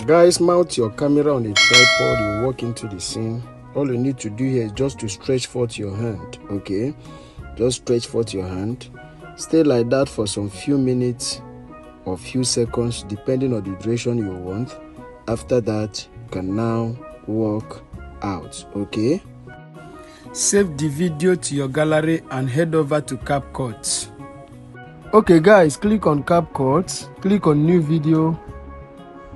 Guys, mount your camera on a tripod. You walk into the scene. All you need to do here is just to stretch forth your hand. Okay, just stretch forth your hand. Stay like that for some few minutes or few seconds depending on the duration you want. After that, you can now walk out. Okay, save the video to your gallery and head over to CapCut. Okay guys, click on CapCut, click on new video,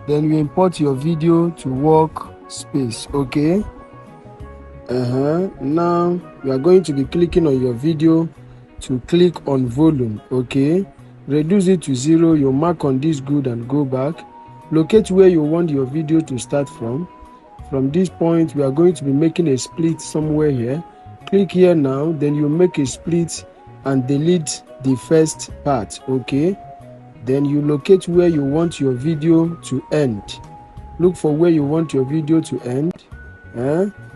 then you import your video to workspace. Okay, now you are going to be clicking on your video to click on volume. Okay, reduce it to 0. You mark on this good and go back. Locate where you want your video to start from. From this point, we are going to be making a split somewhere here. Click here now, then you make a split and delete the first part. Okay, then you locate where you want your video to end. Look for where you want your video to end.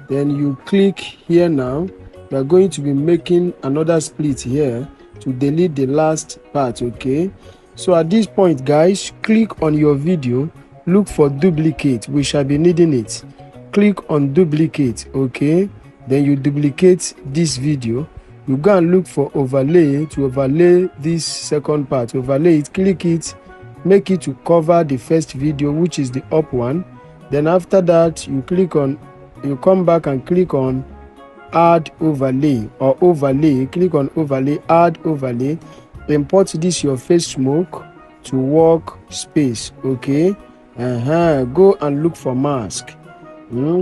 Then you click here now. You are going to be making another split here to delete the last part. Okay, so at this point guys, click on your video, look for duplicate. We shall be needing it. Click on duplicate. Okay, then you duplicate this video. You go and look for overlay to overlay this second part. Overlay it, click it, make it to cover the first video, which is the up one. Then after that, you come back and click on add overlay or overlay. Click on overlay, add overlay. Import this your face smoke to workspace. Okay, go and look for mask.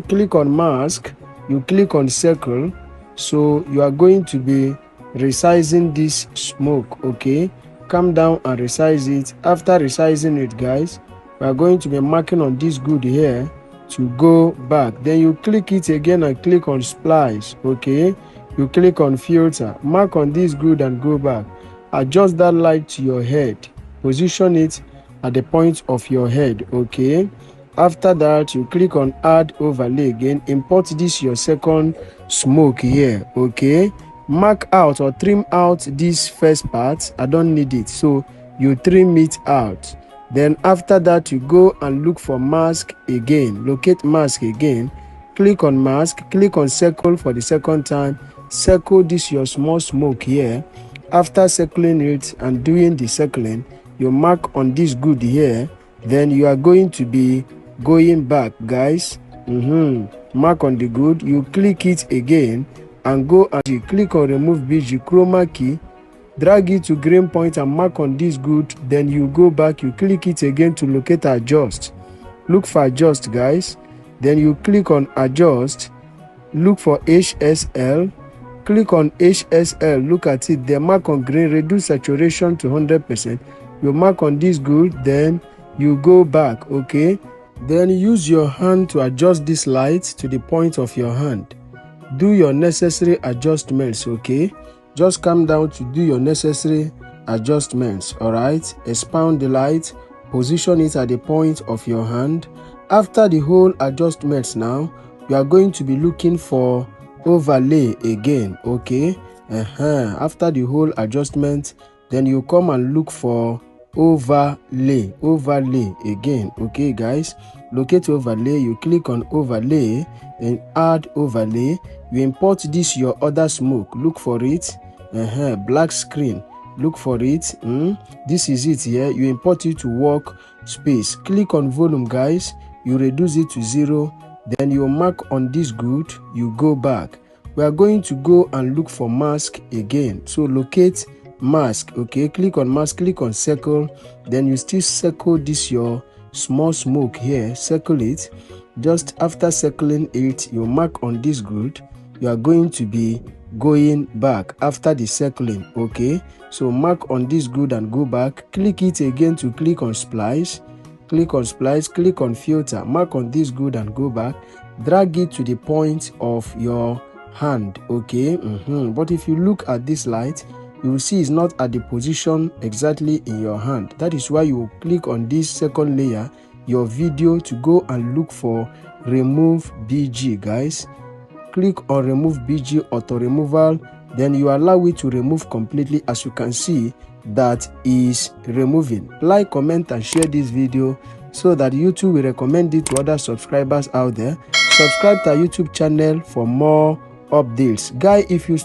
Click on mask. You click on circle. So you are going to be resizing this smoke. Okay, come down and resize it. After resizing it guys, we are going to be marking on this good here to go back. Then you click it again and click on splice. Okay, you click on filter, mark on this good and go back. Adjust that light to your head, position it at the point of your head. Okay, after that you click on add overlay again. Import this your second smoke here. Okay, mark out or trim out this first part. I don't need it, so you trim it out. Then after that you go and look for mask again. Locate mask again, click on mask, click on circle for the second time. Circle this your small smoke here. After circling it and doing the circling, you mark on this good here. Then you are going to be going back guys. Mark on the good, you click it again and go and you click on remove BG chroma key, drag it to green point and mark on this good. Then you go back, you click it again to locate adjust. Look for adjust guys. Then you click on adjust, look for HSL, click on HSL, look at it, then mark on green, reduce saturation to 100%. You mark on this good, then you go back. Okay, then use your hand to adjust this light to the point of your hand. Do your necessary adjustments. Okay, just come down to do your necessary adjustments. All right, expand the light, position it at the point of your hand. After the whole adjustments, now you are going to be looking for overlay again. Okay, after the whole adjustment, then you come and look for overlay again. Okay guys, locate overlay, you click on overlay and add overlay. You import this your other smoke, look for it, black screen, look for it. This is it here. You import it to workspace. Click on volume guys, you reduce it to 0. Then you mark on this good, you go back. We are going to go and look for mask again. So locate mask. Okay, click on mask, click on circle. Then you still circle this your small smoke here, circle it. Just after circling it, you mark on this good. You are going to be going back after the circling. Okay, so mark on this good and go back. Click it again to click on splice. click on splice, click on filter, mark on this good and go back, drag it to the point of your hand, okay. But if you look at this light, you will see it's not at the position exactly in your hand. That is why you will click on this second layer, your video, to go and look for remove BG, guys. Click on remove BG auto removal, then you allow it to remove completely. As you can see, that is removing. Like, comment and share this video so that YouTube will recommend it to other subscribers out there. Subscribe to our YouTube channel for more updates. Guys, if you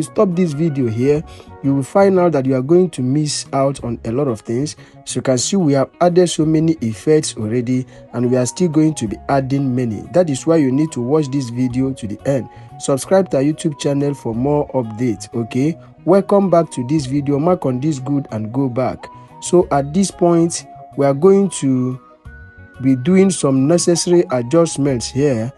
stop this video here, you will find out that you are going to miss out on a lot of things. So you can see we have added so many effects already, and we are still going to be adding many. That is why you need to watch this video to the end. Subscribe to our YouTube channel for more updates, okay. Welcome back to this video. Mark on this good and go back. So at this point, we are going to be doing some necessary adjustments here.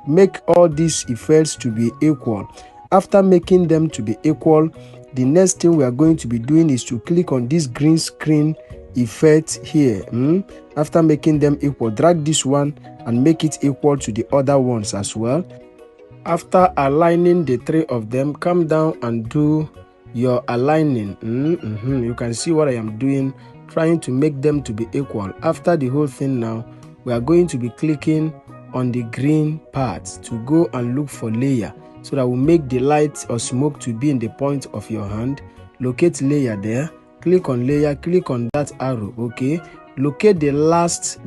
Make all these effects to be equal. After making them to be equal, the next thing we are going to be doing is to click on this green screen effect here. After making them equal, drag this one and make it equal to the other ones as well. After aligning the three of them, come down and do your aligning. You can see what I am doing, trying to make them to be equal. After the whole thing, now we are going to be clicking on the green part to go and look for layer, so that will make the light or smoke to be in the point of your hand. Locate layer there, click on layer, click on that arrow, okay. Locate the last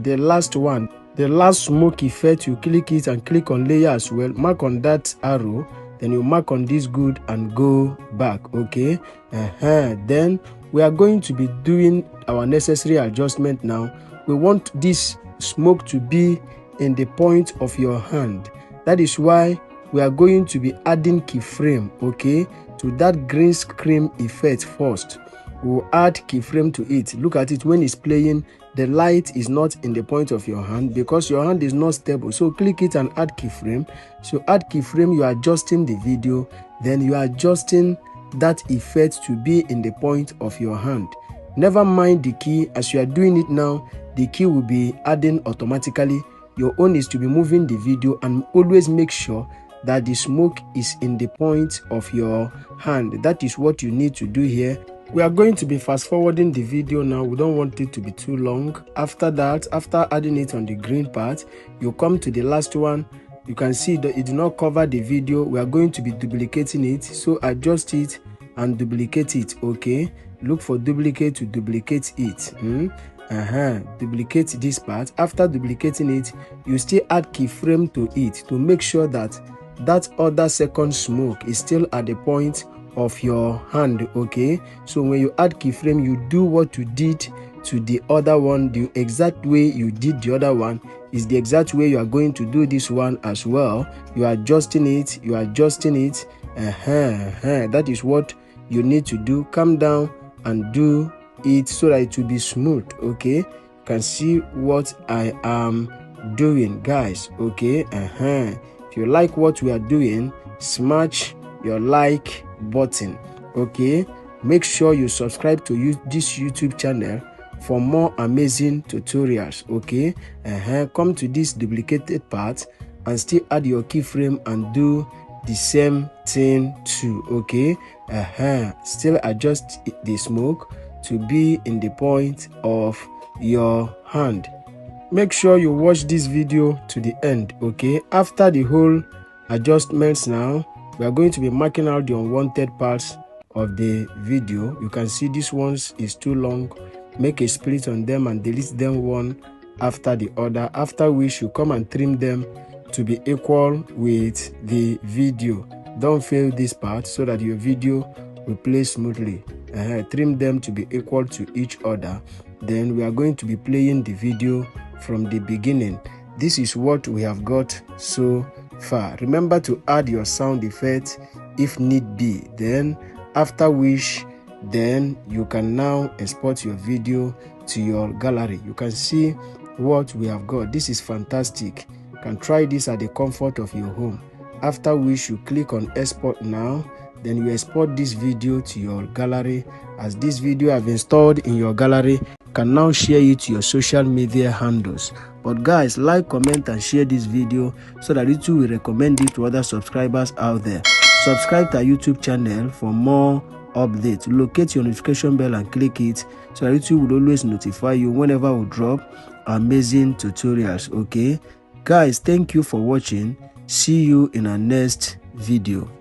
one, the last smoke effect. You click it and click on layer as well, mark on that arrow, then you mark on this good and go back, okay. Then we are going to be doing our necessary adjustment. Now we want this smoke to be in the point of your hand. That is why we are going to be adding keyframe, okay, to that green screen effect first. We'll add keyframe to it. Look at it, when it's playing, the light is not in the point of your hand because your hand is not stable. So click it and add keyframe. So add keyframe, you are adjusting the video, then you are adjusting that effect to be in the point of your hand. Never mind the key. As you are doing it now, the key will be adding automatically. Your own is to be moving the video, and always make sure that the smoke is in the point of your hand. That is what you need to do here. We are going to be fast forwarding the video now. We don't want it to be too long. After that, after adding it on the green part, you come to the last one. You can see that it did not cover the video. We are going to be duplicating it, so adjust it and duplicate it, okay. Look for duplicate to duplicate it. Duplicate this part. After duplicating it, you still add keyframe to it to make sure that that other second smoke is still at the point of your hand, okay. So when you add keyframe, you do what you did to the other one. The exact way you did the other one is the exact way you are going to do this one as well. You are adjusting it, that is what you need to do. Come down and do it so that it will be smooth, okay. You can see what I am doing, guys, okay. If you like what we are doing, smash your like button, okay. Make sure you subscribe to this YouTube channel for more amazing tutorials, okay. Come to this duplicated part and still add your keyframe and do the same thing too, okay. Still adjust the smoke to be in the point of your hand. Make sure you watch this video to the end, okay. After the whole adjustments, now we are going to be marking out the unwanted parts of the video. You can see this one is too long. Make a split on them and delete them one after the other, after which you come and trim them to be equal with the video. Don't fail this part so that your video will play smoothly. Trim them to be equal to each other. Then we are going to be playing the video from the beginning. This is what we have got so far. Remember to add your sound effect if need be. Then after which, then you can now export your video to your gallery. You can see what we have got. This is fantastic. You can try this at the comfort of your home. After which, you click on export now, then you export this video to your gallery. As this video have installed in your gallery, you can now share it to your social media handles. But guys, like, comment and share this video so that YouTube will recommend it to other subscribers out there. Subscribe to our YouTube channel for more updates. Locate your notification bell and click it so that YouTube will always notify you whenever we drop amazing tutorials. Okay guys, thank you for watching. See you in our next video.